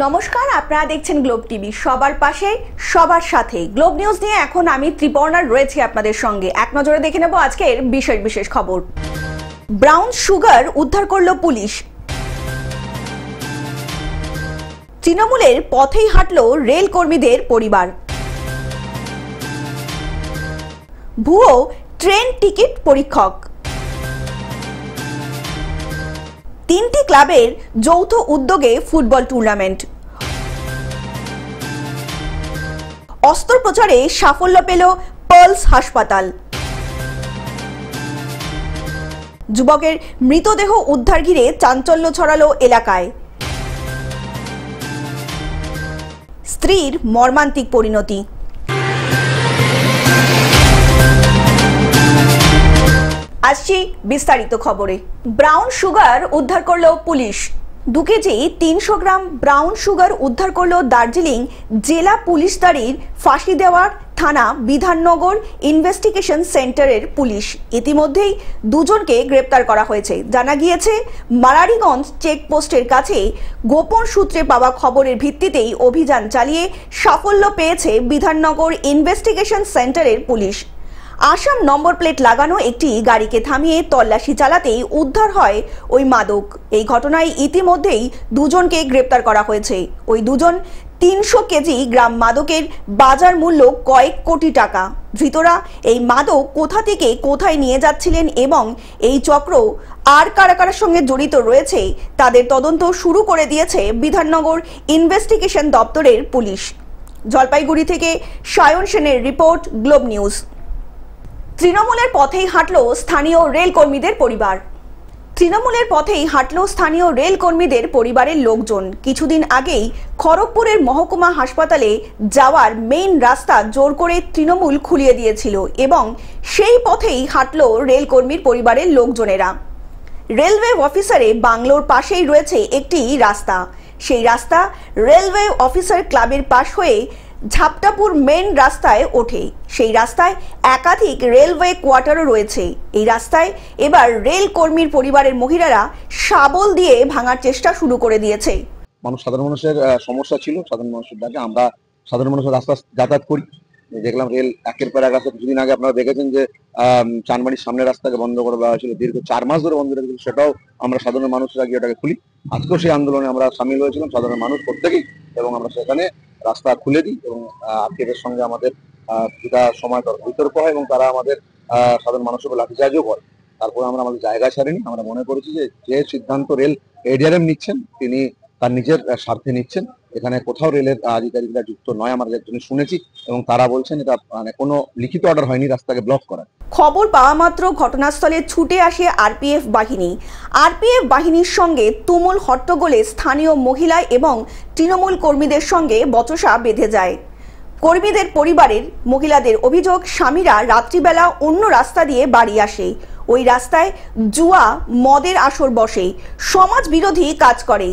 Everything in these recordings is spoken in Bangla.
নমস্কার, আপনারা দেখছেন গ্লোব টিভি। সবার পাশে সবার সাথে গ্লোব নিউজ নিয়ে এখন আমি ত্রিপর্ণা রয়েছি আপনাদের সঙ্গে। এক নজরে দেখে নেব আজকের বিশেষ বিশেষ খবর। ব্রাউন সুগার উদ্ধার করল পুলিশ। তৃণমূলের পথেই হাঁটল রেল কর্মীদের পরিবার। ভুয়ো ট্রেন টিকিট পরীক্ষক। তিনটি ক্লাবের যৌথ উদ্যোগে ফুটবল টুর্নামেন্ট। অস্ত্রোপচারে সাফল্য পেল পালস হাসপাতাল। যুবকের মৃতদেহ উদ্ধার ঘিরে চাঞ্চল্য ছড়ালো এলাকায়। স্ত্রীর মর্মান্তিক পরিণতি। আসছি বিস্তারিত খবরে। ব্রাউন সুগার উদ্ধার করলো police. 2 KG 300 gram brown sugar উদ্ধার করলো দার্জিলিং জেলা পুলিশ ফাঁড়ির ফাঁসি দেওয়ার থানা বিধাননগর ইনভেস্টিগেশন সেন্টারের পুলিশ। ইতিমধ্যেই দুজনকে গ্রেপ্তার করা হয়েছে। জানা গিয়েছে, মারারিগঞ্জ চেকপোস্টের কাছে গোপন সূত্রে পাওয়া খবরের ভিত্তিতেই অভিযান চালিয়ে সাফল্য পেয়েছে বিধাননগর ইনভেস্টিগেশন সেন্টারের পুলিশ। আসাম নম্বর প্লেট লাগানো একটি গাড়িকে থামিয়ে তল্লাশি চালাতেই উদ্ধার হয় ওই মাদক। এই ঘটনায় ইতিমধ্যেই দুজনকে গ্রেপ্তার করা হয়েছে। ওই দুজন 300 কেজি গ্রাম মাদকের বাজার মূল্য কয়েক কোটি টাকা। ধৃতরা এই মাদক কোথা থেকে কোথায় নিয়ে যাচ্ছিলেন এবং এই চক্র আর কারা কারার সঙ্গে জড়িত রয়েছে তাদের তদন্ত শুরু করে দিয়েছে বিধাননগর ইনভেস্টিগেশন দপ্তরের পুলিশ। জলপাইগুড়ি থেকে সায়ন সেনের রিপোর্ট, গ্লোব নিউজ। তৃণমূলের পথেই হাঁটল স্থানীয় রেল কর্মীদের পরিবার। তৃণমূলের পথেই হাঁটল স্থানীয় রেল কর্মীদের পরিবারের লোকজন। কিছুদিন আগেই খড়গপুরের মহকুমা হাসপাতালে যাওয়ার মেইন রাস্তা জোর করে তৃণমূল খুলিয়ে দিয়েছিল এবং সেই পথেই হাঁটল রেল কর্মীর পরিবারের লোকজনেরা। রেলওয়ে অফিসারে বাংলোর পাশেই রয়েছে একটি রাস্তা। সেই রাস্তা রেলওয়ে অফিসার ক্লাবের পাশ হয়ে ঝাপটাপুর মেন রাস্তায় ওঠে। সেই রাস্তায় একাধিক রেলওয়ে কোয়ার্টারও রয়েছে। এই রাস্তায় এবার রেল কর্মীর পরিবারের মহিলারা শাবল দিয়ে ভাঙার চেষ্টা শুরু করে দিয়েছে। সাধারণ মানুষের সমস্যা ছিল। সাধারণ মানুষের ডাকে আমরা সাধারণ মানুষের রাস্তা যাতায়াত করি। দেখলাম রেল একের পর এক রাস্তা। কিছুদিন আগে আপনারা দেখেছেন যে চানবাড়ির সামনের রাস্তাকে বন্ধ করে দেওয়া হয়েছিল, দীর্ঘ 4 মাস ধরে বন্ধ রেখেছিল। সেটাও আমরা সাধারণ মানুষরা গিয়ে ওটাকে খুলি। আজকেও সেই আন্দোলনে আমরা সামিল হয়েছিলাম, সাধারণ মানুষ প্রত্যেকেই, এবং আমরা সেখানে রাস্তা খুলে দিই এবং আক্ষেপের সঙ্গে আমাদের কিছুটা সময় বিতর্ক হয় এবং তারা আমাদের সাধারণ মানুষের উপর লাঠিচার্জও করে। তারপরে আমরা আমাদের জায়গা ছাড়িনি। আমরা মনে করেছি যে সিদ্ধান্ত রেল এডিআরএম নিচ্ছেন তিনি তার নিজের স্বার্থে নিচ্ছেন। এখানে কোথাও রেলের আধিকারিকরা যুক্ত নয় আমরা একজনই শুনেছি এবং তারা বলছেন এটা মানে কোনো লিখিত অর্ডার হয়নি রাস্তাকে ব্লক করার। খবর পাওয়া মাত্র ঘটনাস্থলে ছুটে আসে আরপিএফ বাহিনী। আরপিএফ বাহিনীর সঙ্গে তুমুল হট্টগোলে স্থানীয় মহিলা এবং তৃণমূল কর্মীদের সঙ্গে বচসা বেঁধে যায়। কর্মীদের পরিবারের মহিলাদের অভিযোগ, স্বামীরা রাত্রিবেলা অন্য রাস্তা দিয়ে বাড়ি আসে। ওই রাস্তায় জুয়া, মদের আসর বসে, সমাজ বিরোধী কাজ করে।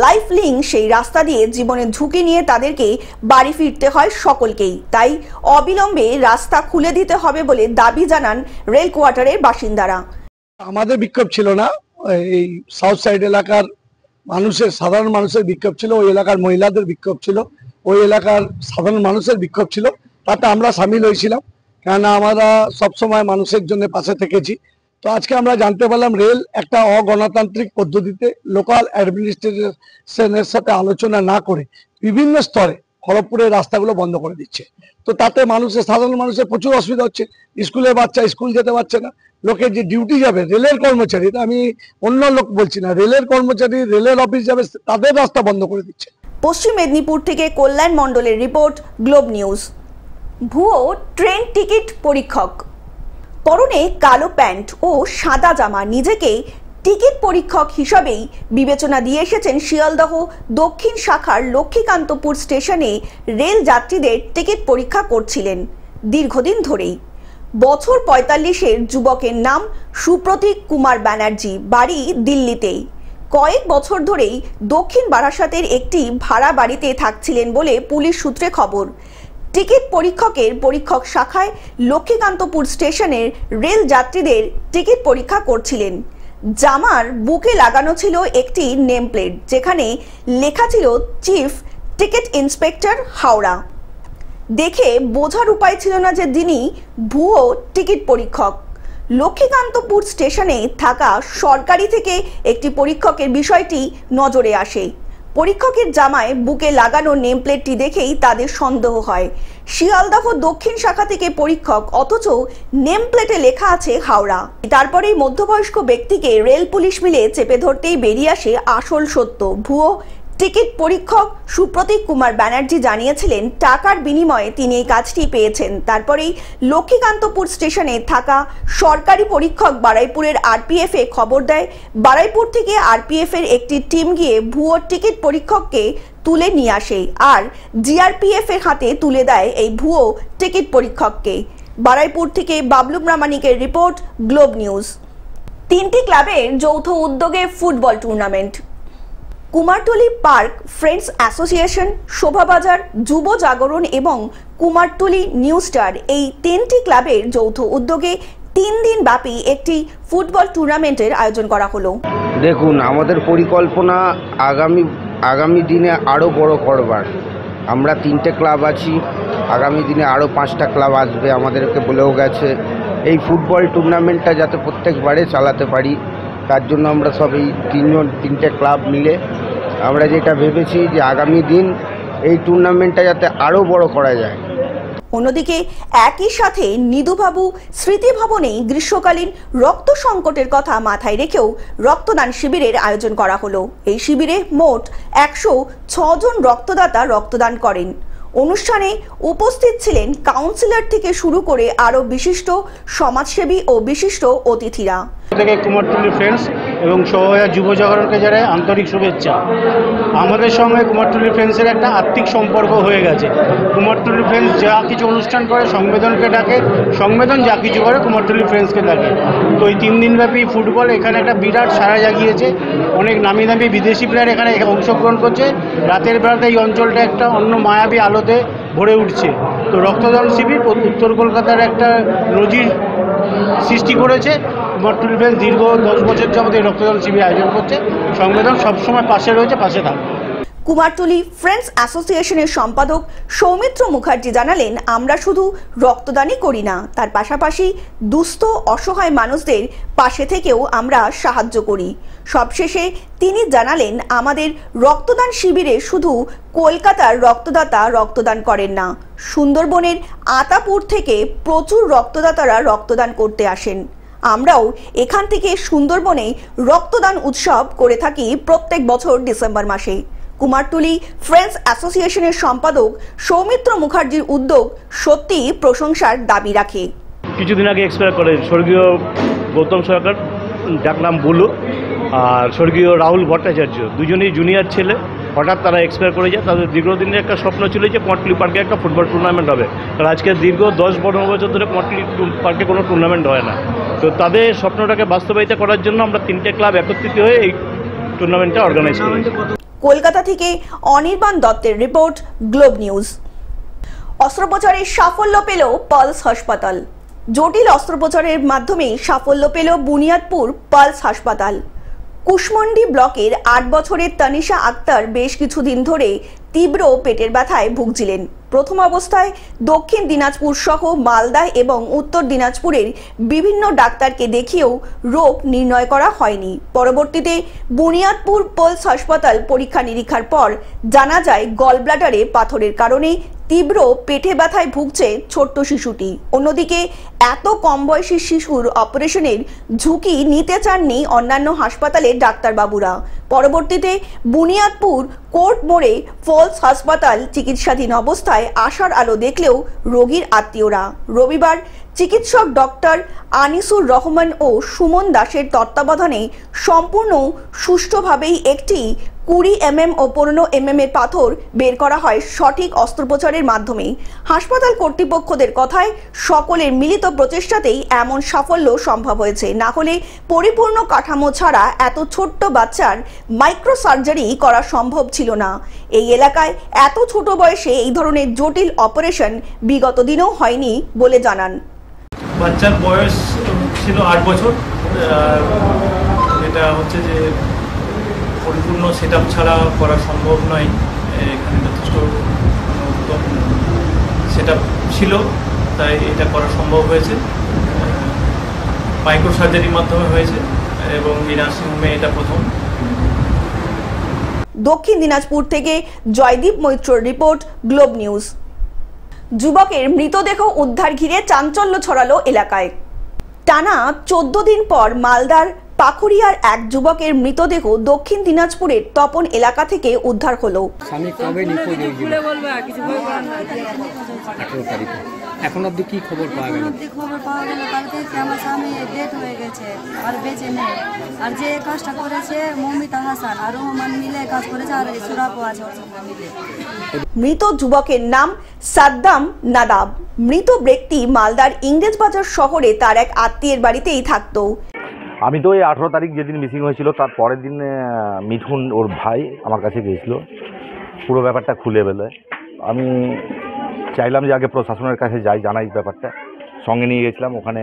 লাইফ লিঙ্ক সেই রাস্তা দিয়ে জীবনের ঝুঁকি নিয়ে তাদেরকে বাড়ি ফিরতে হয় সকলকেই। তাই অবিলম্বে রাস্তা খুলে দিতে হবে বলে দাবি জানান রেল কোয়ার্টারের বাসিন্দারা। আমাদের বিক্ষোভ ছিল না, এই সাউথ সাইড এলাকার মানুষের, সাধারণ মানুষের বিক্ষোভ ছিল। ওই এলাকার মহিলাদের বিক্ষোভ ছিল, ওই এলাকার সাধারণ মানুষের বিক্ষোভ ছিল। তাতে আমরা সামিল হয়েছিলাম, কেননা আমরা সবসময় মানুষের জন্য পাশে থেকেছি। তো আজকে আমরা জানতে পারলাম রেল একটা অগণতান্ত্রিক পদ্ধতিতে লোকাল অ্যাডমিনিস্ট্রেশনের সাথে আলোচনা না করে বিভিন্ন স্তরে খড়গপুরের রাস্তাগুলো বন্ধ করে দিচ্ছে। তো তাতে মানুষের, সাধারণ মানুষের প্রচুর অসুবিধা হচ্ছে। স্কুলের বাচ্চা স্কুল যেতে পারছে না, লোকের যে ডিউটি যাবে, রেলের কর্মচারী, আমি অন্য লোক বলছি না, রেলের কর্মচারী রেলের অফিস যাবে, তাদের রাস্তা বন্ধ করে দিচ্ছে। পশ্চিম মেদিনীপুর থেকে কল্যাণ মণ্ডলের রিপোর্ট, গ্লোব নিউজ। ভুয়ো ট্রেন টিকিট পরীক্ষক। পরনে কালো প্যান্ট ও সাদা জামা, নিজেকে টিকিট পরীক্ষক হিসাবেই বিবেচনা দিয়ে এসেছেন শিয়ালদহ দক্ষিণ শাখার লক্ষ্মীকান্তপুর স্টেশনে রেল যাত্রীদের টিকিট পরীক্ষা করছিলেন দীর্ঘদিন ধরেই। বছর 45-এর যুবকের নাম সুপ্রতীক কুমার ব্যানার্জি, বাড়ি দিল্লিতেই। কয়েক বছর ধরেই দক্ষিণ বারাসাতের একটি ভাড়া বাড়িতে থাকছিলেন বলে পুলিশ সূত্রে খবর। টিকিট পরীক্ষকের পরীক্ষক শাখায় লক্ষ্মীকান্তপুর স্টেশনের রেল যাত্রীদের টিকিট পরীক্ষা করছিলেন। জামার বুকে লাগানো ছিল একটি নেম প্লেট, যেখানে লেখা ছিল চিফ টিকিট ইন্সপেক্টর হাওড়া। দেখে বোঝার উপায় ছিল না যে তিনি ভুয়ো টিকিট পরীক্ষক। লক্ষ্মীকান্তপুর স্টেশনে থাকা সরকারি থেকে একটি পরীক্ষকের বিষয়টি নজরে আসে। পরীক্ষকের জামায় বুকে লাগানো নেম প্লেটটি দেখেই তাদের সন্দেহ হয় শিয়ালদহ দক্ষিণ শাখা থেকে পরীক্ষক, অথচ নেম প্লেটে লেখা আছে হাওড়া। তারপরেই মধ্যবয়স্ক ব্যক্তিকে রেল পুলিশ মিলে চেপে ধরতেই বেরিয়ে আসে আসল সত্য। ভুয়ো টিকিট পরীক্ষক সুপ্রতীক কুমার ব্যানার্জি জানিয়েছিলেন টাকার বিনিময়ে তিনি এই কাজটি পেয়েছেন। তারপরেই লক্ষ্মীকান্তপুর স্টেশনে থাকা সরকারি পরীক্ষক বারুইপুরের আরপিএফ এ খবর দেয়। বারুইপুর থেকে আরপিএফ এর একটি টিম গিয়ে ভুয়ো টিকিট পরীক্ষককে তুলে নিয়ে আসে আর জিআরপিএফ এর হাতে তুলে দেয় এই ভুয়ো টিকিট পরীক্ষককে। বারুইপুর থেকে বাবলু প্রামাণিকের রিপোর্ট, গ্লোব নিউজ। 3টি ক্লাবের যৌথ উদ্যোগে football tournament. Kumartuli park friends association, Shobhabazar, যুব জাগরণ এবং কুমারটুলি নিউ স্টার এই 3টি ক্লাবের যৌথ উদ্যোগে 3 দিন ব্যাপী একটি ফুটবল টুর্নামেন্টের আয়োজন করা হলো। দেখুন, আমাদের পরিকল্পনা আগামী দিনে আরও বড় করবার। আমরা 3টে ক্লাব আছি, আগামী দিনে আরও 5টা ক্লাব আসবে, আমাদেরকে বলেও গেছে। এই ফুটবল টুর্নামেন্টটা যাতে প্রত্যেকবারে চালাতে পারি, তার জন্য আমরা সব এই 3টে ক্লাব মিলে আমরা যেটা ভেবেছি যে আগামী দিন এই টুর্নামেন্টটা যাতে আরও বড় করা যায়। অন্যদিকে একই সাথে নিধুবাবু স্মৃতি ভবনে গ্রীষ্মকালীন রক্ত সংকটের কথা মাথায় রেখেও রক্তদান শিবিরের আয়োজন করা হলো। এই শিবিরে মোট 106 জন রক্তদাতা রক্তদান করেন। অনুষ্ঠানে উপস্থিত ছিলেন কাউন্সিলর থেকে শুরু করে আরও বিশিষ্ট সমাজসেবী ও বিশিষ্ট অতিথিরা। থেকে কুমারটুলি ফ্রেন্ডস এবং শোভাবাজার যুব জাগরণকে জানাই আন্তরিক শুভেচ্ছা। আমাদের সঙ্গে কুমারটুলি ফ্রেন্ডসের একটা আত্মিক সম্পর্ক হয়ে গেছে। কুমারটুলি ফ্রেন্ডস যা কিছু অনুষ্ঠান করে সংবেদনকে ডাকে, সংবেদন যা কিছু করে কুমারটুলি ফ্রেন্ডসকে ডাকে। তো এই 3 দিনব্যাপী ফুটবল এখানে একটা বিরাট সাড়া জাগিয়েছে। অনেক নামি দামি বিদেশি প্লেয়ার এখানে অংশগ্রহণ করছে। রাতের বেলাতে এই অঞ্চলটা একটা অন্য মায়াবী আলোতে ভরে উঠছে। তো রক্তদান শিবির উত্তর কলকাতার একটা নজির সৃষ্টি করেছে। কুমারটুলি ফ্রেন্ডস দীর্ঘ 10 বছর যাবত এই রক্তদান শিবির আয়োজন করছে। সংবেদন সবসময় পাশে রয়েছে, পাশে থাকবে। কুমারটুলি ফ্রেন্ডস অ্যাসোসিয়েশনের সম্পাদক সৌমিত্র মুখার্জি জানালেন, আমরা শুধু রক্তদানই করি না, তার পাশাপাশি দুস্থ অসহায় মানুষদের পাশে থেকেও আমরা সাহায্য করি। সবশেষে তিনি জানালেন, আমাদের রক্তদান শিবিরে শুধু কলকাতার রক্তদাতা রক্তদান করেন না, সুন্দরবনের আতাপুর থেকে প্রচুর রক্তদাতারা রক্তদান করতে আসেন। আমরাও এখান থেকে সুন্দরবনে রক্তদান উৎসব করে থাকি প্রত্যেক বছর ডিসেম্বর মাসে। কুমারটুলি ফ্রেন্ডস অ্যাসোসিয়েশনের সম্পাদক সৌমিত্র মুখার্জির উদ্যোগ সত্যি প্রশংসার দাবি রাখে। কিছুদিন আগে এক্সপায়ার করে স্বর্গীয় গৌতম সরকার, যার নাম বুলু, আর স্বর্গীয় রাহুল ভট্টাচার্য, দুজনেই জুনিয়র ছেলে। হঠাৎ তারা এক্সপায়ার করে যায়। তাদের দীর্ঘদিনের একটা স্বপ্ন ছিল যে কুমারটুলি পার্কে একটা ফুটবল টুর্নামেন্ট হবে। আর আজকে দীর্ঘ 10-12 বছর ধরে কুমারটুলি পার্কে কোনো টুর্নামেন্ট হয় না। তো তাদের স্বপ্নটাকে বাস্তবায়িত করার জন্য আমরা 3টে ক্লাব একত্রিত হয়ে এই টুর্নামেন্টটা অর্গানাইজ করি। কলকাতা থেকে অনির্বাণ দত্তের রিপোর্ট, গ্লোব নিউজ। অস্ত্রোপচারের সাফল্য পেল পালস হাসপাতাল। জটিল অস্ত্রোপচারের মাধ্যমে সাফল্য পেল বুনিয়াদপুর পালস হাসপাতাল। কুশমন্ডি ব্লকের 8 বছরের তানিশা আক্তার বেশ কিছুদিন ধরে তীব্র পেটের ব্যথায় ভুগছিলেন। প্রথম অবস্থায় দক্ষিণ দিনাজপুর সহ মালদা এবং উত্তর দিনাজপুরের বিভিন্ন ডাক্তারকে দেখিয়েও রোগ নির্ণয় করা হয়নি। পরবর্তীতে বুনিয়াদপুর পালস হাসপাতাল পরীক্ষা নিরীক্ষার পর জানা যায় গলব্লাডারে পাথরের কারণে তীব্র পেটে ব্যথায় ভুগছে ছোট্ট শিশুটি। অন্যদিকে এত কম বয়সী শিশুর অপারেশনের ঝুঁকি নিতে চাননি অন্যান্য হাসপাতালের ডাক্তারবাবুরা। পরবর্তীতে বুনিয়াদপুর কোর্ট মোড়ে ফলস হাসপাতাল চিকিৎসাধীন অবস্থায় আশার আলো দেখলেও রোগীর আত্মীয়রা। রবিবার চিকিৎসক ডক্টর আনিসুর রহমান ও সুমন দাসের তত্ত্বাবধানে সম্পূর্ণ সুষ্ঠুভাবেই একটি 20 mm ও 15 mm এর পাথর বের করা হয় সঠিক অস্ত্রোপচারের মাধ্যমে। হাসপাতাল কর্তৃপক্ষদের কথায় সকলের মিলিত প্রচেষ্টাতেই এমন সাফল্য সম্ভব হয়েছে। না হলে পরিপূর্ণ কাঠামো ছাড়া এত ছোট্ট বাচ্চার মাইক্রো সার্জারি করা সম্ভব ছিল না। এই এলাকায় এত ছোট বয়সে এই ধরনের জটিল অপারেশন বিগত দিনেও হয়নি বলে জানান। বাচ্চার বয়স ছিল 8 বছর। যেটা হচ্ছে যে পরিপূর্ণ সেট আপ ছাড়া করা সম্ভব নয়। এখানে যথেষ্ট উত্তম সেট আপ ছিল, তাই এটা করা সম্ভব হয়েছে। মাইক্রো সার্জারির মাধ্যমে হয়েছে এবং এই নার্সিংহোমে এটা প্রথম। দক্ষিণ দিনাজপুর থেকে জয়দীপ মৈত্রর রিপোর্ট, গ্লোব নিউজ। যুবকের মৃতদেহ উদ্ধার ঘিরে চাঞ্চল্য ছড়ালো এলাকায়। টানা 14 দিন পর মালদার পাকুড়িয়ার এক যুবকের মৃতদেহ দক্ষিণ দিনাজপুরের তপন এলাকা থেকে উদ্ধার হলো। এখন অবধি কি খবর পাওয়া গেল? কালকে আমার স্বামী ডেথ হয়ে গেছে আর বেঁচে নেই। আর যে কাজটা করেছে মমিতা হাসান আর রহমান মিলে কাজ করেছে, আর সুরাপও আছে ওর সঙ্গে মিলে। মৃত যুবকের নাম সাদ্দাম নাদাব। মৃত ব্যক্তি মালদার ইংরেজবাজার শহরে তার এক আত্মীয়ের বাড়িতেই থাকতো। আমি তো এই 18 তারিখ যেদিন মিসিং হয়েছিল তার পরের দিন মিঠুন ওর ভাই আমার কাছে গিয়েছিল পুরো ব্যাপারটা খুলে বলে। আমি চাইলাম যে আগে প্রশাসনের কাছে যাই, জানাই ব্যাপারটা। সঙ্গে নিয়ে গেছিলাম, ওখানে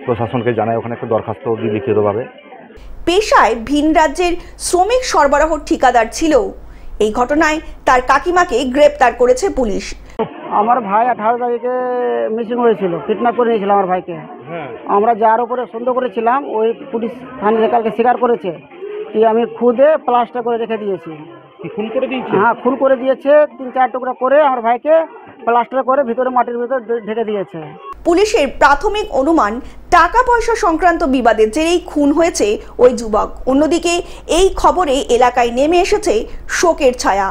প্রশাসনকে জানাই, ওখানে একটা দরখাস্ত দিয়ে লিখিতভাবে। পেশায় ভিন রাজ্যের শ্রমিক সরবরাহ ঠিকাদার ছিল। এই ঘটনায় তার কাকিমাকে গ্রেপ্তার করেছে পুলিশ। আমার ভাই 18 তারিখে মিসিং হয়েছিল, কিডন্যাপ করে নিয়েছিল আমার ভাইকে। আমরা যার উপরে সন্দেহ করেছিলাম ওই পুলিশ থানায় কালকে স্বীকার করেছে কি আমি খুদে প্লাস্টার করে রেখে দিয়েছি। খুন করে দিয়েছে? হ্যাঁ, খুন করে দিয়েছে। 3-4 টুকরা করে আমার ভাইকে প্লাস্টার করে ভিতরে মাটির ভিতরে ঢেকে দিয়েছে। পুলিশের প্রাথমিক অনুমান টাকা পয়সা সংক্রান্ত বিবাদের জেরেই খুন হয়েছে ওই যুবক। অন্যদিকে এই খবরে এলাকায় নেমে এসেছে শোকের ছায়া।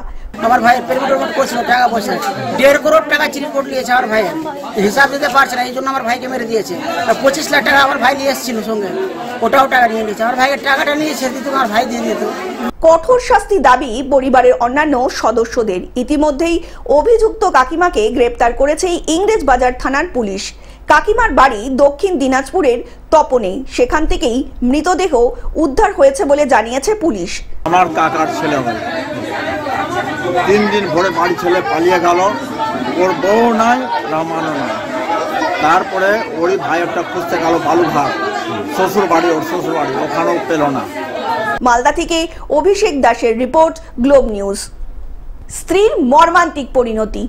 আমার ভাইয়ের পেমেন্ট করছিল টাকা পয়সা 1.5 করোড় টাকা চুরি করে নিয়েছে আমার ভাইয়ের, হিসাব দিতে পারছে না, এই জন্য আমার ভাইকে মেরে দিয়েছে। 25 লাখ টাকা আমার ভাই নিয়ে এসেছিল সঙ্গে, ওটাও টাকা নিয়ে নিয়েছে। আমার ভাইয়ের টাকাটা নিয়েছে দিত, আমার ভাই দিয়ে দিত। কঠোর শাস্তি দাবি পরিবারের অন্যান্য সদস্যদের। ইতিমধ্যেই অভিযুক্ত কাকিমাকে গ্রেপ্তার করেছে ইংরেজবাজার থানার পুলিশ। কাকিমার বাড়ি দক্ষিণ দিনাজপুরের তপনে, সেখান থেকেই মৃতদেহ উদ্ধার হয়েছে বলে জানিয়েছে পুলিশ। আমার কাকার ছেলে 3 দিন ভোরে বাড়ি ছেলে পালিয়ে গেল, ওর বউ নাই, রামানো নাই। তারপরে ওরই ভাই একটা খুঁজতে গেল বালুঘাট, শ্বশুর বাড়ি, ওর শ্বশুর বাড়ি, ওখানেও পেল না। মালদা থেকে অভিষেক দাসের রিপোর্ট, গ্লোব নিউজ। স্ত্রীর মর্মান্তিক পরিণতি।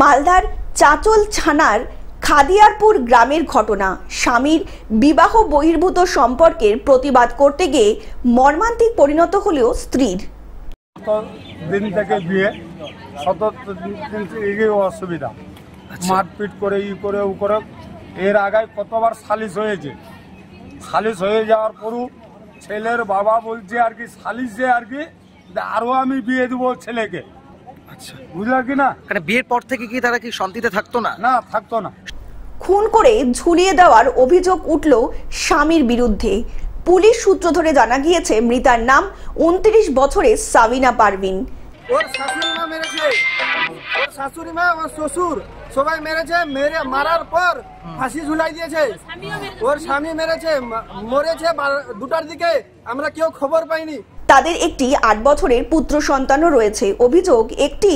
মালদার চাঁচল ছানার খাদিয়ারপুর গ্রামের ঘটনা। স্বামীর বিবাহ বহির্ভূত সম্পর্কের প্রতিবাদ করতে গিয়ে মর্মান্তিক পরিণত হলো স্ত্রীর। দিন থেকে বিয়ে 17 দিন থেকে অসুবিধা, মারপিট করে ই করে ও করে। এর আগে কতবার সালিশ হয়েছে, সালিশ হয়ে যাওয়ার পরও ছেলের বাবা বলছে আর কি সালিশে আর কি আরো আমি বিয়ে দেবো ছেলেকে। আচ্ছা, বুঝলা কি না? বিয়ের পর থেকে কি তারা কি শান্তিতে থাকতো না? না, থাকতো না। খুন করে ঝুলিয়ে দেওয়ার অভিযোগ উঠল স্বামীর বিরুদ্ধে। পুলিশ সূত্র ধরে জানা গিয়েছে মৃতার নাম 29 বছরের সাবিনা পারভিন। ওর শাশুড়ি মা মেরেছে, ওর শাশুড়ি মা, ওর শ্বশুর সবাই মেরেছে। মেরে মারার পর ফাঁসি ঝুলাই দিয়েছে। ওর স্বামী মেরেছে, মরেছে 2টার দিকে, আমরা কেউ খবর পাইনি। তাদের একটি 8 বছরের পুত্র সন্তানও রয়েছে। অভিযোগ, একটি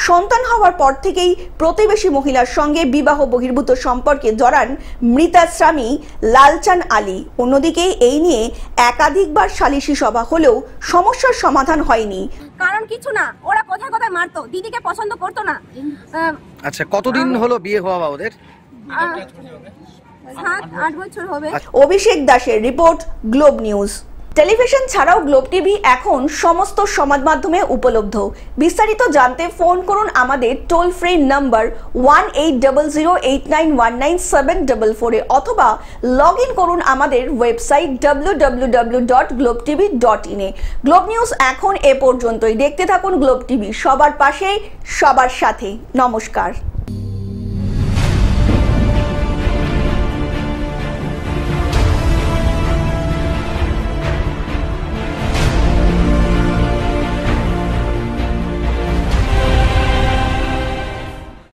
সন্তান হওয়ার পর থেকেই প্রতিবেশী মহিলার সঙ্গে বিবাহ বহির্ভূত সম্পর্কে জড়ান মৃতার স্বামী লালচান আলী। অন্যদিকে এই নিয়ে একাধিকবার সালিশি সভা হলেও সমস্যার সমাধান হয়নি। কারণ কিছু না, ওরা কোথায় কোথায় মারতো, দিদিকে পছন্দ করতো না। আচ্ছা, কতদিন হলো বিয়ে হওয়া ওদের? 7-8 বছর হবে। অভিষেক দাসের রিপোর্ট, গ্লোব নিউজ। টেলিভিশন ছাড়াও গ্লোব টিভি এখন সমস্ত সমাজ মাধ্যমে উপলব্ধ। বিস্তারিত জানতে ফোন করুন আমাদের টোল ফ্রি নাম্বার 1800891974 অথবা লগ ইন করুন আমাদের ওয়েবসাইট www.globetv.in। গ্লোব নিউজ এখন এ পর্যন্তই। দেখতে থাকুন গ্লোব টিভি, সবার পাশে সবার সাথে। নমস্কার।